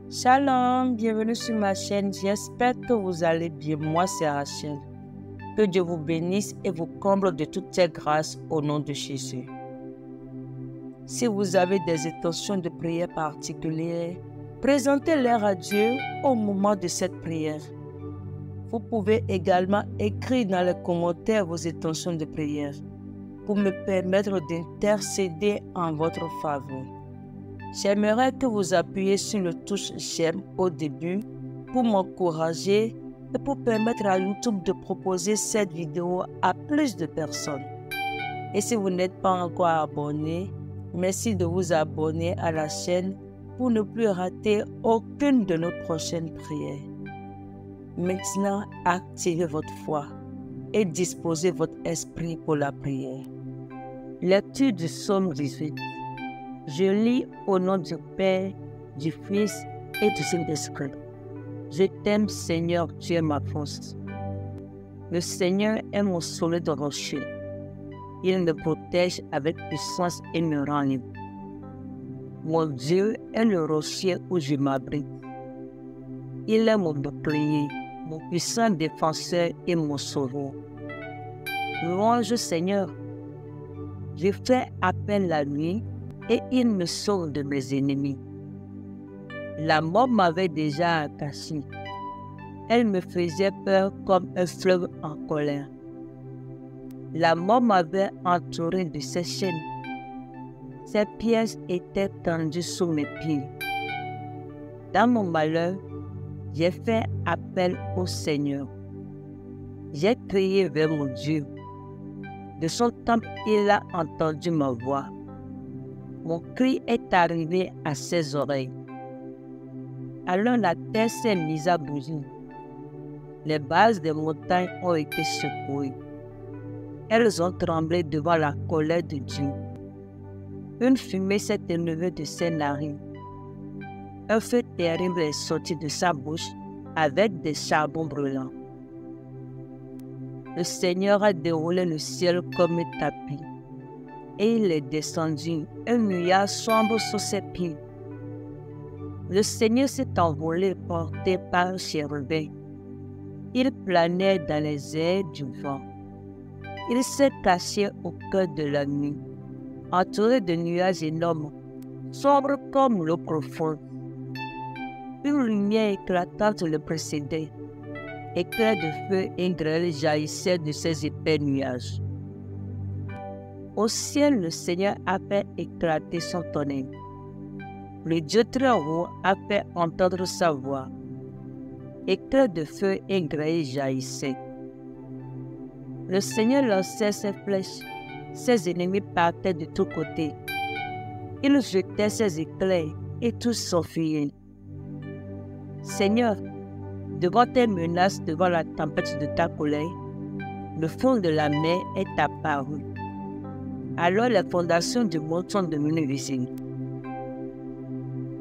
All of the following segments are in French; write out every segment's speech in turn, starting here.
Shalom, bienvenue sur ma chaîne. J'espère que vous allez bien. Moi, c'est Rachel. Que Dieu vous bénisse et vous comble de toutes ses grâces au nom de Jésus. Si vous avez des intentions de prière particulières, présentez-les à Dieu au moment de cette prière. Vous pouvez également écrire dans les commentaires vos intentions de prière pour me permettre d'intercéder en votre faveur. J'aimerais que vous appuyiez sur le touche j'aime au début pour m'encourager et pour permettre à YouTube de proposer cette vidéo à plus de personnes. Et si vous n'êtes pas encore abonné, merci de vous abonner à la chaîne pour ne plus rater aucune de nos prochaines prières. Maintenant, activez votre foi et disposez votre esprit pour la prière. Lecture du psaume 18. Je lis au nom du Père, du Fils et du Saint-Esprit. Je t'aime, Seigneur, tu es ma force. Le Seigneur est mon solide rocher. Il me protège avec puissance et me rend libre. Mon Dieu est le rocher où je m'abrite. Il est mon bouclier, mon puissant défenseur et mon sauveur. Louange, Seigneur. Je fais appel la nuit et il me sauve de mes ennemis. La mort m'avait déjà attaché. Elle me faisait peur comme un fleuve en colère. La mort m'avait entouré de ses chaînes. Ses pièges étaient tendus sous mes pieds. Dans mon malheur, j'ai fait appel au Seigneur. J'ai crié vers mon Dieu. De son temple, il a entendu ma voix. Mon cri est arrivé à ses oreilles. Alors la terre s'est mise à bouger. Les bases des montagnes ont été secouées. Elles ont tremblé devant la colère de Dieu. Une fumée s'est élevée de ses narines. Un feu terrible est sorti de sa bouche avec des charbons brûlants. Le Seigneur a déroulé le ciel comme un tapis. Et il est descendu, un nuage sombre sous ses pieds. Le Seigneur s'est envolé, porté par un chérubin. Il planait dans les airs du vent. Il s'est caché au cœur de la nuit, entouré de nuages énormes, sombres comme l'eau profonde. Une lumière éclatante le précédait. Éclairs de feu et grêle jaillissaient de ces épais nuages. Au ciel, le Seigneur a fait éclater son tonnerre. Le Dieu très haut a fait entendre sa voix. Éclairs de feu et grêle jaillissaient. Le Seigneur lançait ses flèches. Ses ennemis partaient de tous côtés. Il jetait ses éclairs et tous s'enfuyaient. Seigneur, devant tes menaces, devant la tempête de ta colère, le fond de la mer est apparu. Alors les fondations du monde sont devenues visibles.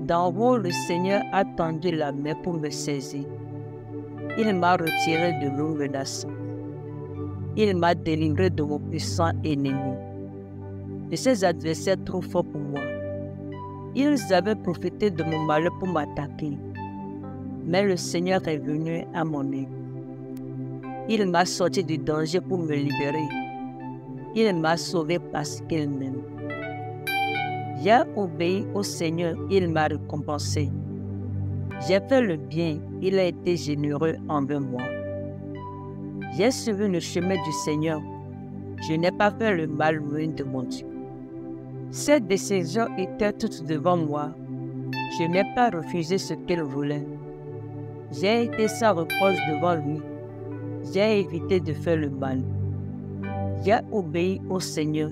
D'en haut, le Seigneur a tendu la main pour me saisir. Il m'a retiré de l'eau menaçante. Il m'a délivré de mon puissant ennemi, de ses adversaires trop forts pour moi. Ils avaient profité de mon malheur pour m'attaquer. Mais le Seigneur est venu à mon aide. Il m'a sorti du danger pour me libérer. Il m'a sauvé parce qu'il m'aime. J'ai obéi au Seigneur, il m'a récompensé. J'ai fait le bien, il a été généreux envers moi. J'ai suivi le chemin du Seigneur. Je n'ai pas fait le mal loin de mon Dieu. Ses décisions étaient toutes devant moi. Je n'ai pas refusé ce qu'il voulait. J'ai été sans reproche devant lui. J'ai évité de faire le mal. J'ai obéi au Seigneur.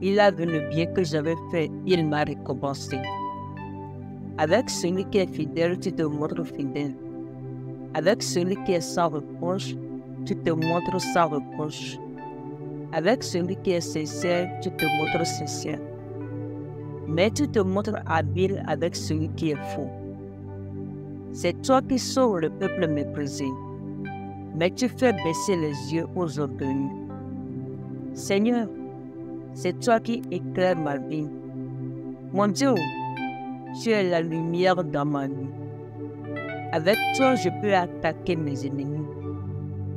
Il a vu le bien que j'avais fait. Il m'a récompensé. Avec celui qui est fidèle, tu te montres fidèle. Avec celui qui est sans reproche, tu te montres sans reproche. Avec celui qui est sincère, tu te montres sincère. Mais tu te montres habile avec celui qui est faux. C'est toi qui sauves le peuple méprisé, mais tu fais baisser les yeux aux orgueilleux. Seigneur, c'est toi qui éclaires ma vie. Mon Dieu, tu es la lumière dans ma nuit. Avec toi, je peux attaquer mes ennemis.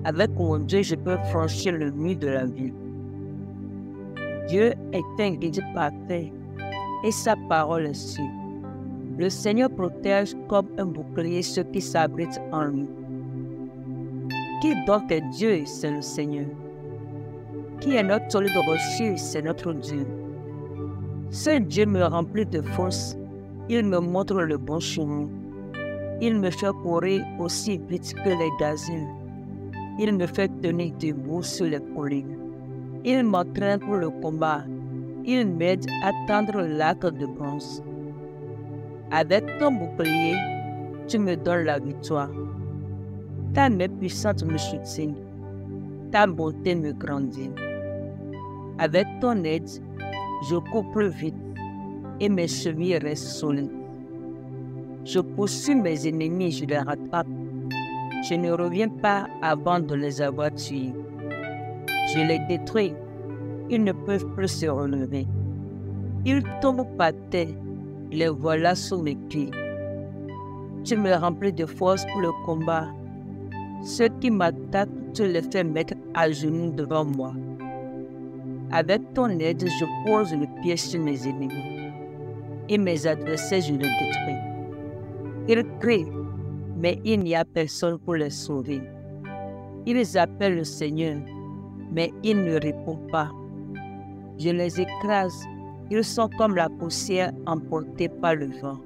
Avec mon Dieu, je peux franchir le mur de la ville. Dieu est un guide parfait et sa parole est sûre. Le Seigneur protège comme un bouclier ceux qui s'abritent en lui. Qui donc est Dieu? C'est le Seigneur. Qui est notre solide rocher? C'est notre Dieu. Ce Dieu me remplit de force. Il me montre le bon chemin. Il me fait courir aussi vite que les gazelles. Il me fait tenir debout sur les collines. Il m'entraîne pour le combat. Il m'aide à tendre l'arc de bronze. Avec ton bouclier, tu me donnes la victoire. Ta main puissante me soutient. Ta bonté me grandit. Avec ton aide, je cours plus vite et mes chevilles restent solides. Je poursuis mes ennemis, je les rattrape. Je ne reviens pas avant de les avoir tués. Je les détruis. Ils ne peuvent plus se relever. Ils tombent par terre. Les voilà sous mes pieds. Tu me remplis de force pour le combat. Ceux qui m'attaquent, tu les fais mettre à genoux devant moi. Avec ton aide, je pose le pied sur mes ennemis. Et mes adversaires, je les détruis. Ils crient, mais il n'y a personne pour les sauver. Ils appellent le Seigneur, mais il ne répond pas. Je les écrase. Ils sont comme la poussière emportée par le vent.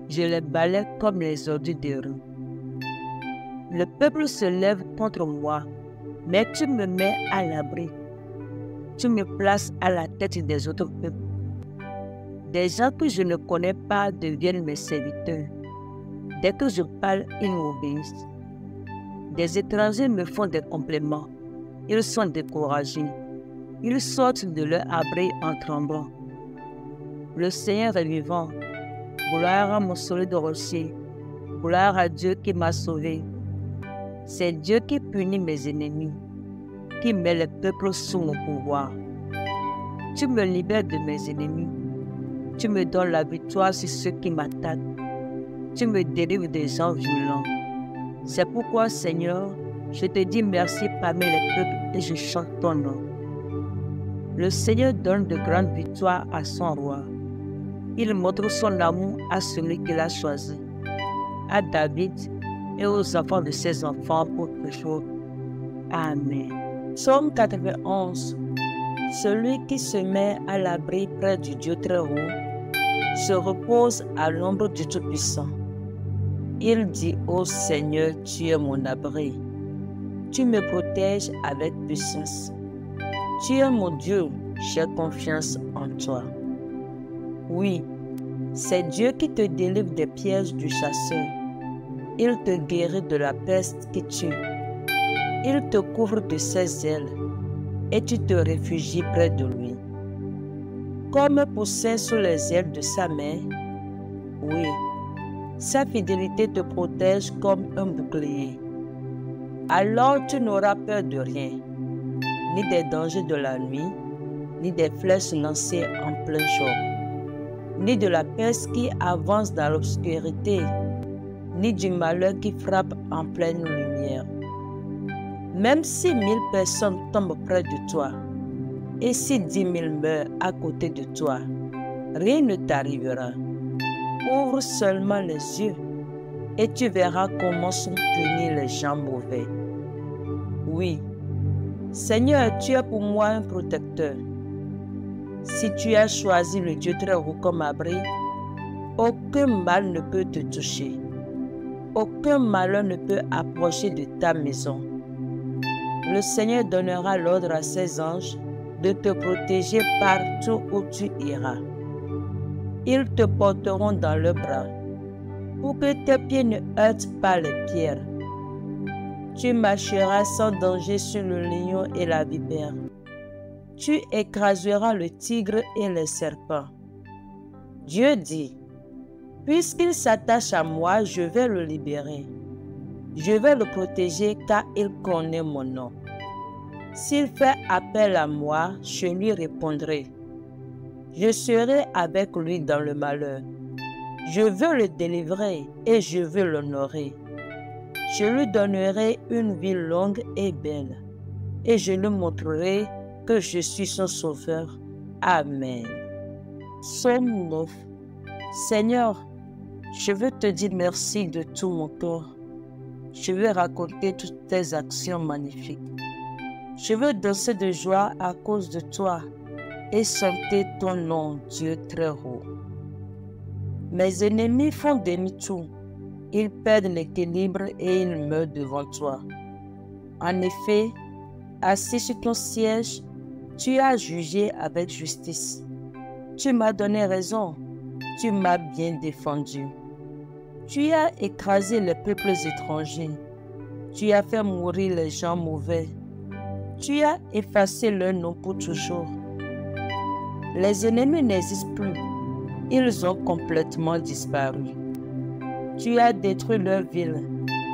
Je les balaie comme les ordures des rues. Le peuple se lève contre moi, mais tu me mets à l'abri. Tu me places à la tête des autres peuples. Des gens que je ne connais pas deviennent mes serviteurs. Dès que je parle, ils m'obéissent. Des étrangers me font des compliments. Ils sont découragés. Ils sortent de leur abri en tremblant. Le Seigneur est vivant. Gloire à mon solide rocher. Gloire à Dieu qui m'a sauvé. C'est Dieu qui punit mes ennemis, qui met les peuples sous mon pouvoir. Tu me libères de mes ennemis. Tu me donnes la victoire sur ceux qui m'attaquent. Tu me délivres des gens violents. C'est pourquoi, Seigneur, je te dis merci parmi les peuples et je chante ton nom. Le Seigneur donne de grandes victoires à son roi. Il montre son amour à celui qu'il a choisi, à David et aux enfants de ses enfants pour toujours. Amen. Psaume 91. Celui qui se met à l'abri près du Dieu très haut se repose à l'ombre du Tout-Puissant. Il dit au Seigneur, tu es mon abri. Tu me protèges avec puissance. Tu es mon Dieu, j'ai confiance en toi. Oui, c'est Dieu qui te délivre des pièges du chasseur. Il te guérit de la peste qui tue. Il te couvre de ses ailes et tu te réfugies près de lui. Comme poussé sous les ailes de sa main, oui, sa fidélité te protège comme un bouclier. Alors tu n'auras peur de rien, ni des dangers de la nuit, ni des flèches lancées en plein jour, ni de la peste qui avance dans l'obscurité, ni du malheur qui frappe en pleine lumière. Même si 1000 personnes tombent près de toi, et si 10 000 meurent à côté de toi, rien ne t'arrivera. Ouvre seulement les yeux, et tu verras comment sont punis les gens mauvais. Oui, Seigneur, tu es pour moi un protecteur. Si tu as choisi le Dieu très haut comme abri, aucun mal ne peut te toucher. Aucun malheur ne peut approcher de ta maison. Le Seigneur donnera l'ordre à ses anges de te protéger partout où tu iras. Ils te porteront dans leurs bras pour que tes pieds ne heurtent pas les pierres. Tu marcheras sans danger sur le lion et la vipère. Tu écraseras le tigre et les serpents. Dieu dit, puisqu'il s'attache à moi, je vais le libérer. Je vais le protéger car il connaît mon nom. S'il fait appel à moi, je lui répondrai. Je serai avec lui dans le malheur. Je veux le délivrer et je veux l'honorer. Je lui donnerai une vie longue et belle, et je lui montrerai que je suis son sauveur. Amen. Psaume 9. Seigneur, je veux te dire merci de tout mon cœur. Je veux raconter toutes tes actions magnifiques. Je veux danser de joie à cause de toi et chanter ton nom, Dieu très haut. Mes ennemis font demi-tour. Ils perdent l'équilibre et ils meurent devant toi. En effet, assis sur ton siège, tu as jugé avec justice. Tu m'as donné raison. Tu m'as bien défendu. Tu as écrasé les peuples étrangers. Tu as fait mourir les gens mauvais. Tu as effacé leur nom pour toujours. Les ennemis n'existent plus. Ils ont complètement disparu. Tu as détruit leur ville.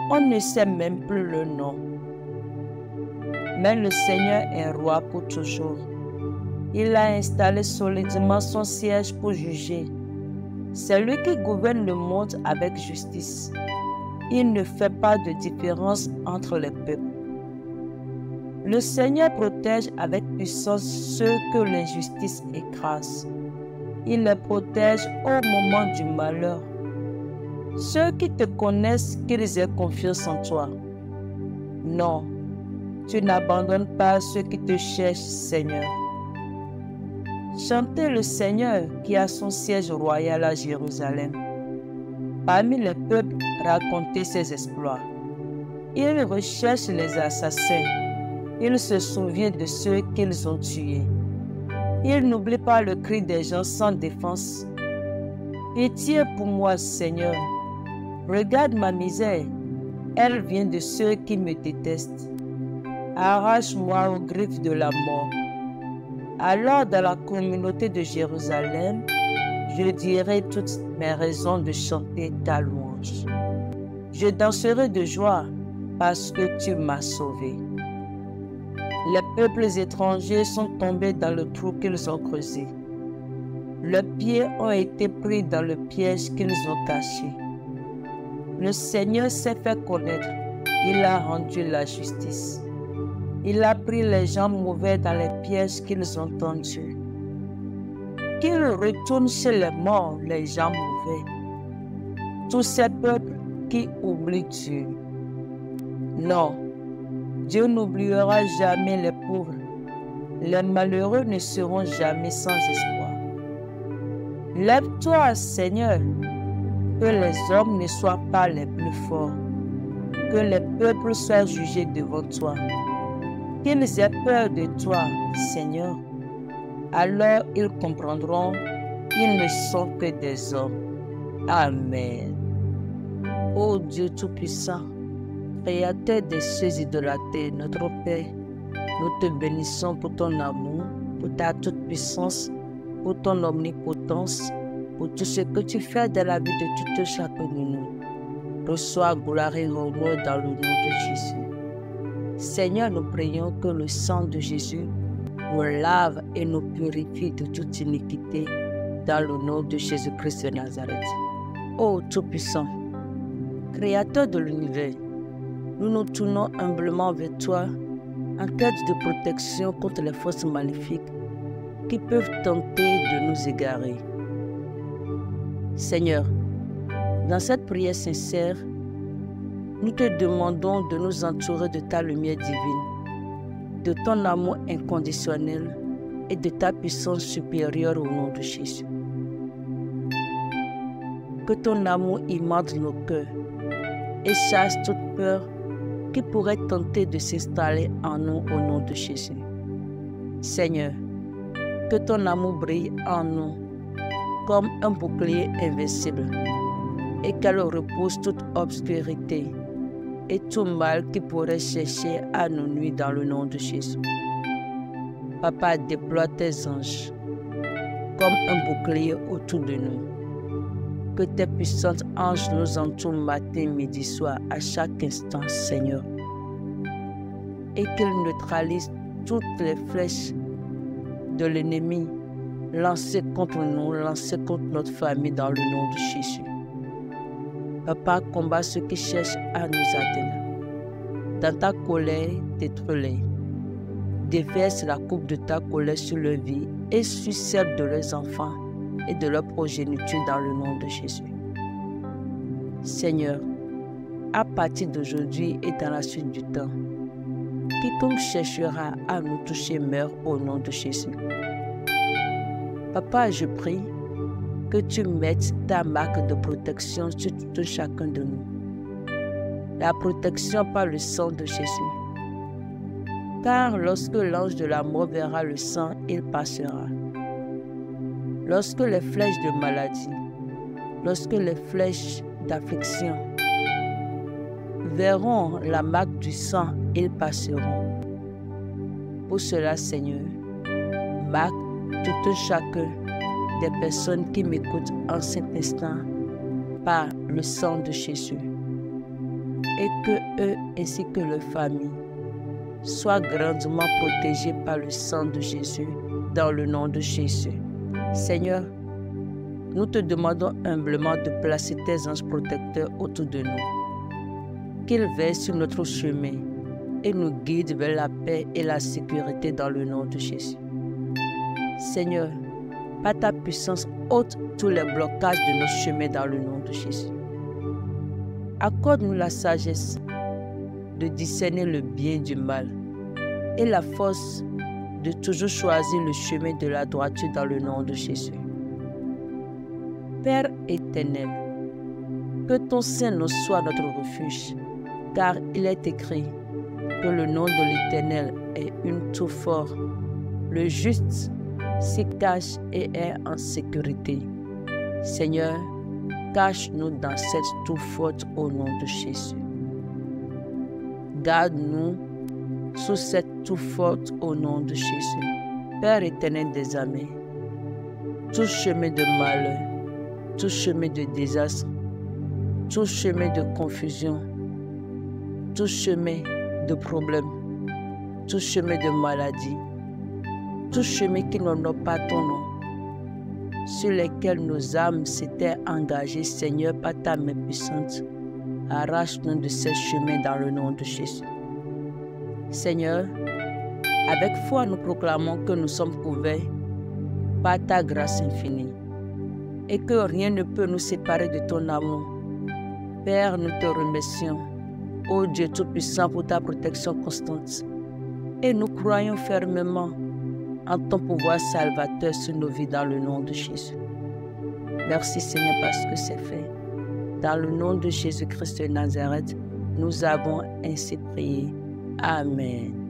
On ne sait même plus leur nom. Mais le Seigneur est roi pour toujours. Il a installé solidement son siège pour juger. C'est lui qui gouverne le monde avec justice. Il ne fait pas de différence entre les peuples. Le Seigneur protège avec puissance ceux que l'injustice écrase. Il les protège au moment du malheur. Ceux qui te connaissent, qu'ils aient confiance en toi. Non, tu n'abandonnes pas ceux qui te cherchent, Seigneur. Chantez le Seigneur qui a son siège royal à Jérusalem. Parmi les peuples, racontez ses exploits. Il recherche les assassins. Il se souvient de ceux qu'ils ont tués. Il n'oublie pas le cri des gens sans défense. Pitié pour moi, Seigneur. Regarde ma misère. Elle vient de ceux qui me détestent. Arrache-moi aux griffes de la mort. Alors, dans la communauté de Jérusalem, je dirai toutes mes raisons de chanter ta louange. Je danserai de joie parce que tu m'as sauvé. Les peuples étrangers sont tombés dans le trou qu'ils ont creusé. Leurs pieds ont été pris dans le piège qu'ils ont caché. Le Seigneur s'est fait connaître. Il a rendu la justice. Il a pris les gens mauvais dans les pièges qu'ils ont tendus. Qu'ils retournent chez les morts, les gens mauvais. Tous ces peuples qui oublient Dieu. Non, Dieu n'oubliera jamais les pauvres. Les malheureux ne seront jamais sans espoir. Lève-toi, Seigneur, que les hommes ne soient pas les plus forts, que les peuples soient jugés devant toi. Qu'ils aient peur de toi, Seigneur. Alors ils comprendront, ils ne sont que des hommes. Amen. Ô Dieu Tout-Puissant, Créateur des cieux et de la terre, notre Père, nous te bénissons pour ton amour, pour ta toute-puissance, pour ton omnipotence, pour tout ce que tu fais dans la vie de tout chacun de nous. Reçois gloire et honneur dans le nom de Jésus. Seigneur, nous prions que le sang de Jésus nous lave et nous purifie de toute iniquité dans le nom de Jésus-Christ de Nazareth. Ô Tout-Puissant, Créateur de l'univers, nous nous tournons humblement vers toi en quête de protection contre les forces maléfiques qui peuvent tenter de nous égarer. Seigneur, dans cette prière sincère, nous te demandons de nous entourer de ta lumière divine, de ton amour inconditionnel et de ta puissance supérieure au nom de Jésus. Que ton amour inonde nos cœurs et chasse toute peur qui pourrait tenter de s'installer en nous au nom de Jésus. Seigneur, que ton amour brille en nous comme un bouclier invincible et qu'elle repousse toute obscurité et tout mal qui pourrait chercher à nous nuire dans le nom de Jésus. Papa, déploie tes anges comme un bouclier autour de nous. Que tes puissants anges nous entourent matin, midi, soir, à chaque instant, Seigneur. Et qu'ils neutralisent toutes les flèches de l'ennemi lancés contre nous, lancés contre notre famille dans le nom de Jésus. Papa, combat ceux qui cherchent à nous atteindre. Dans ta colère, détruis-les. Déverse la coupe de ta colère sur leur vie et sur celle de leurs enfants et de leur progéniture dans le nom de Jésus. Seigneur, à partir d'aujourd'hui et dans la suite du temps, quiconque cherchera à nous toucher meurt au nom de Jésus. Papa, je prie que tu mettes ta marque de protection sur tout chacun de nous. La protection par le sang de Jésus. Car lorsque l'ange de la mort verra le sang, il passera. Lorsque les flèches de maladie, lorsque les flèches d'affliction verront la marque du sang, ils passeront. Pour cela, Seigneur, marque tout chacun des personnes qui m'écoutent en cet instant par le sang de Jésus. Et que eux ainsi que leur famille soient grandement protégés par le sang de Jésus dans le nom de Jésus. Seigneur, nous te demandons humblement de placer tes anges protecteurs autour de nous, qu'ils veillent sur notre chemin et nous guident vers la paix et la sécurité dans le nom de Jésus. Seigneur, par ta puissance, ôte tous les blocages de nos chemins dans le nom de Jésus. Accorde-nous la sagesse de discerner le bien du mal et la force de toujours choisir le chemin de la droiture dans le nom de Jésus. Père éternel, que ton Saint-Nom soit notre refuge, car il est écrit que le nom de l'Éternel est une tour forte. Le juste s'y cache et est en sécurité. Seigneur, cache-nous dans cette tour forte au nom de Jésus. Garde-nous sous cette tour forte au nom de Jésus. Père éternel des armées, tout chemin de malheur, tout chemin de désastre, tout chemin de confusion, tout chemin de problème, tout chemin de maladie, tout chemin qui n'honore pas ton nom, sur lesquels nos âmes s'étaient engagées, Seigneur, par ta main puissante, arrache-nous de ces chemins dans le nom de Jésus. Seigneur, avec foi, nous proclamons que nous sommes couverts par ta grâce infinie et que rien ne peut nous séparer de ton amour. Père, nous te remercions, ô Dieu Tout-Puissant, pour ta protection constante. Et nous croyons fermement en ton pouvoir salvateur sur nos vies dans le nom de Jésus. Merci Seigneur parce que c'est fait. Dans le nom de Jésus-Christ de Nazareth, nous avons ainsi prié. Amen.